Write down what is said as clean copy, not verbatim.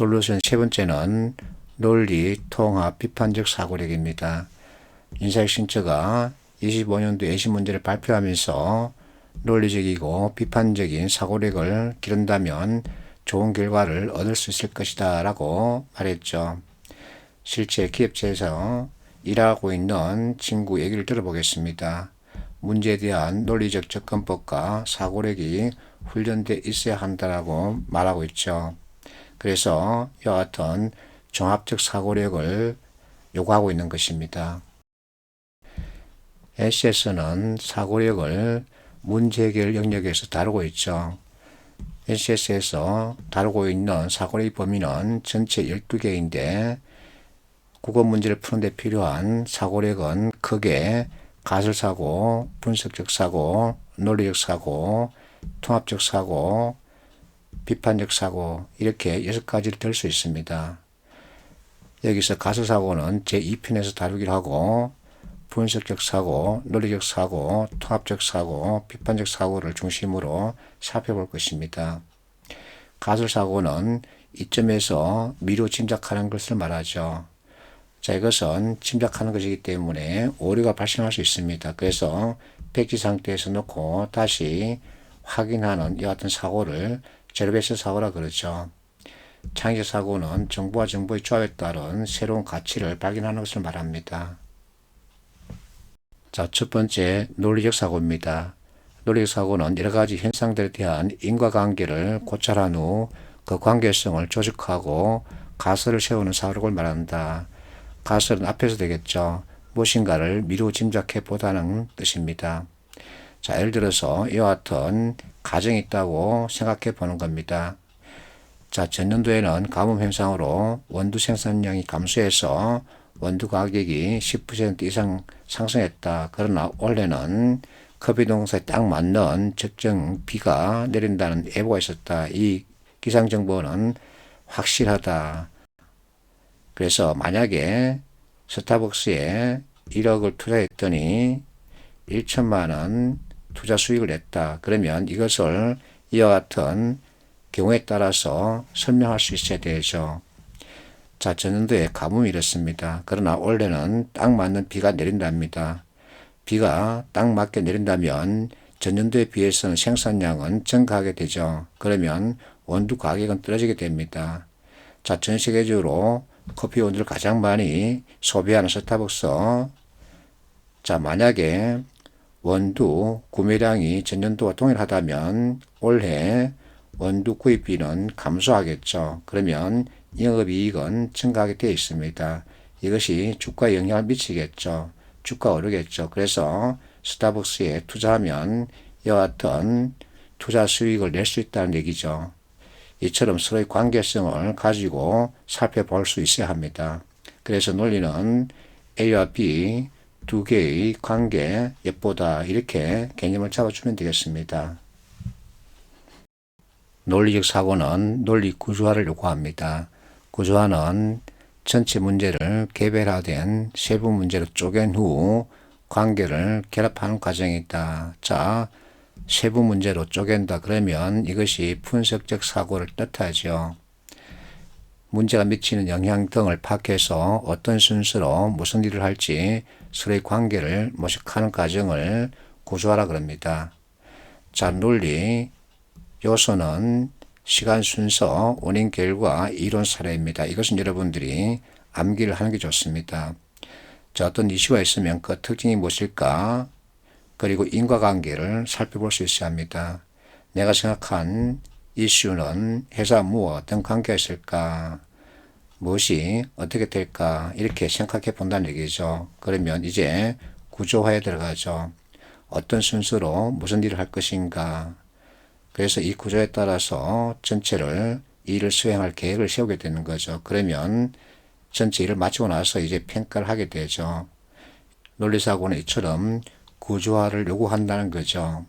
솔루션 세 번째는 논리, 통합, 비판적 사고력입니다. 인사혁신처가 25년도 예시 문제를 발표하면서 논리적이고 비판적인 사고력을 기른다면 좋은 결과를 얻을 수 있을 것이다 라고 말했죠. 실제 기업체에서 일하고 있는 친구 얘기를 들어보겠습니다. 문제에 대한 논리적 접근법과 사고력이 훈련되어 있어야 한다고 말하고 있죠. 그래서 이와 같은 종합적 사고력을 요구하고 있는 것입니다. NCS는 사고력을 문제 해결 영역에서 다루고 있죠. NCS에서 다루고 있는 사고력의 범위는 전체 12개인데 국어 문제를 푸는 데 필요한 사고력은 크게 가설사고, 분석적 사고, 논리적 사고, 통합적 사고, 비판적 사고 이렇게 6가지를 들 수 있습니다. 여기서 가설사고는 제2편에서 다루기로 하고 분석적 사고, 논리적 사고, 통합적 사고, 비판적 사고를 중심으로 살펴볼 것입니다. 가설사고는 이점에서 미루 짐작하는 것을 말하죠. 자, 이것은 짐작하는 것이기 때문에 오류가 발생할 수 있습니다. 그래서 백지 상태에서 놓고 다시 확인하는 이와 같은 사고를 제로베이스 사고라 그러죠. 창의적 사고는 정보와 정보의 조합에 따른 새로운 가치를 발견하는 것을 말합니다. 자, 첫 번째 논리적 사고입니다. 논리적 사고는 여러 가지 현상들에 대한 인과관계를 고찰한 후 그 관계성을 조직하고 가설을 세우는 사고를 말한다. 가설은 앞에서 되겠죠. 무엇인가를 미루 짐작해 보다는 뜻입니다. 자, 예를 들어서 이와 같은 가정이 있다고 생각해 보는 겁니다. 자, 전년도에는 가뭄 현상으로 원두 생산량이 감소해서 원두 가격이 10% 이상 상승했다. 그러나 올해는 커비농사에 딱 맞는 적정 비가 내린다는 예보가 있었다. 이 기상정보는 확실하다. 그래서 만약에 스타벅스에 1억을 투자했더니 1천만 원 투자 수익을 냈다. 그러면 이것을 이와 같은 경우에 따라서 설명할 수 있어야 되죠. 자, 전년도에 가뭄이 이렇습니다. 그러나 올해는 딱 맞는 비가 내린답니다. 비가 딱 맞게 내린다면 전년도에 비해서는 생산량은 증가하게 되죠. 그러면 원두 가격은 떨어지게 됩니다. 자, 전 세계적으로 커피 원두를 가장 많이 소비하는 스타벅스. 자, 만약에 원두 구매량이 전년도와 동일하다면 올해 원두 구입비는 감소하겠죠. 그러면 영업이익은 증가하게 되어 있습니다. 이것이 주가에 영향을 미치겠죠. 주가 오르겠죠. 그래서 스타벅스에 투자하면 이와 같은 투자 수익을 낼 수 있다는 얘기죠. 이처럼 서로의 관계성을 가지고 살펴볼 수 있어야 합니다. 그래서 논리는 A와 B 두 개의 관계 엿보다 이렇게 개념을 잡아주면 되겠습니다. 논리적 사고는 논리 구조화를 요구합니다. 구조화는 전체 문제를 개별화된 세부 문제로 쪼갠 후 관계를 결합하는 과정이다. 자, 세부 문제로 쪼갠다 그러면 이것이 분석적 사고를 뜻하죠. 문제가 미치는 영향 등을 파악해서 어떤 순서로 무슨 일을 할지 서로의 관계를 모색하는 과정을 구조화라 그럽니다. 자, 논리 요소는 시간 순서, 원인 결과, 이론 사례입니다. 이것은 여러분들이 암기를 하는 게 좋습니다. 자, 어떤 이슈가 있으면 그 특징이 무엇일까? 그리고 인과관계를 살펴볼 수 있어야 합니다. 내가 생각한 이슈는 회사와 무엇 어떤 관계가 있을까? 무엇이 어떻게 될까? 이렇게 생각해 본다는 얘기죠. 그러면 이제 구조화에 들어가죠. 어떤 순서로 무슨 일을 할 것인가? 그래서 이 구조에 따라서 전체를 일을 수행할 계획을 세우게 되는 거죠. 그러면 전체 일을 마치고 나서 이제 평가를 하게 되죠. 논리사고는 이처럼 구조화를 요구한다는 거죠.